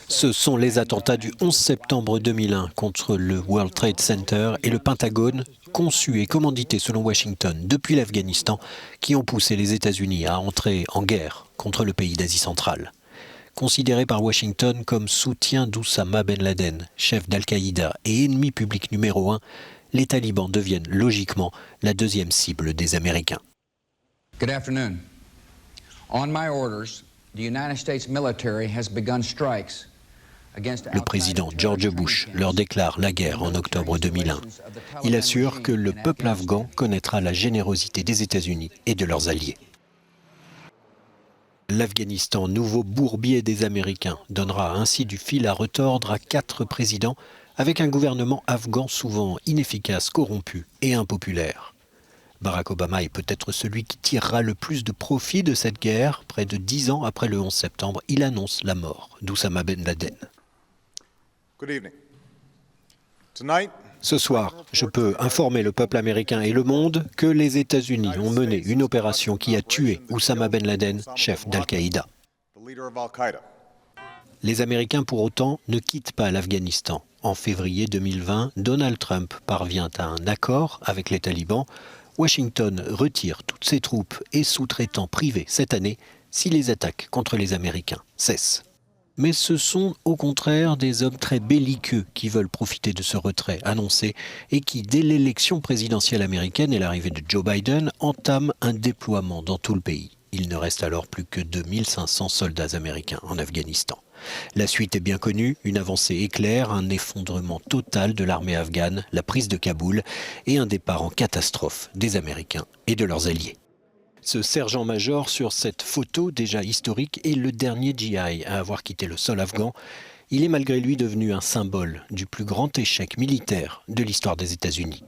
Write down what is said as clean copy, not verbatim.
Ce sont les attentats du 11 septembre 2001 contre le World Trade Center et le Pentagone, conçus et commandités selon Washington depuis l'Afghanistan, qui ont poussé les États-Unis à entrer en guerre contre le pays d'Asie centrale. Considéré par Washington comme soutien d'Oussama Ben Laden, chef d'Al-Qaïda et ennemi public numéro 1, les talibans deviennent logiquement la deuxième cible des Américains. Good afternoon. On my orders, the United States military has begun strikes against Le président George Bush leur déclare la guerre en octobre 2001. Il assure que le peuple afghan connaîtra la générosité des États-Unis et de leurs alliés. L'Afghanistan, nouveau bourbier des Américains, donnera ainsi du fil à retordre à 4 présidents avec un gouvernement afghan souvent inefficace, corrompu et impopulaire. Barack Obama est peut-être celui qui tirera le plus de profit de cette guerre. Près de 10 ans après le 11 septembre, il annonce la mort d'Oussama Ben Laden. Ce soir, je peux informer le peuple américain et le monde que les États-Unis ont mené une opération qui a tué Oussama Ben Laden, chef d'Al-Qaïda. Les Américains, pour autant, ne quittent pas l'Afghanistan. En février 2020, Donald Trump parvient à un accord avec les talibans. Washington retire toutes ses troupes et sous-traitants privés cette année si les attaques contre les Américains cessent. Mais ce sont au contraire des hommes très belliqueux qui veulent profiter de ce retrait annoncé et qui, dès l'élection présidentielle américaine et l'arrivée de Joe Biden, entament un déploiement dans tout le pays. Il ne reste alors plus que 2500 soldats américains en Afghanistan. La suite est bien connue, une avancée éclair, un effondrement total de l'armée afghane, la prise de Kaboul et un départ en catastrophe des Américains et de leurs alliés. Ce sergent-major sur cette photo déjà historique est le dernier GI à avoir quitté le sol afghan. Il est malgré lui devenu un symbole du plus grand échec militaire de l'histoire des États-Unis.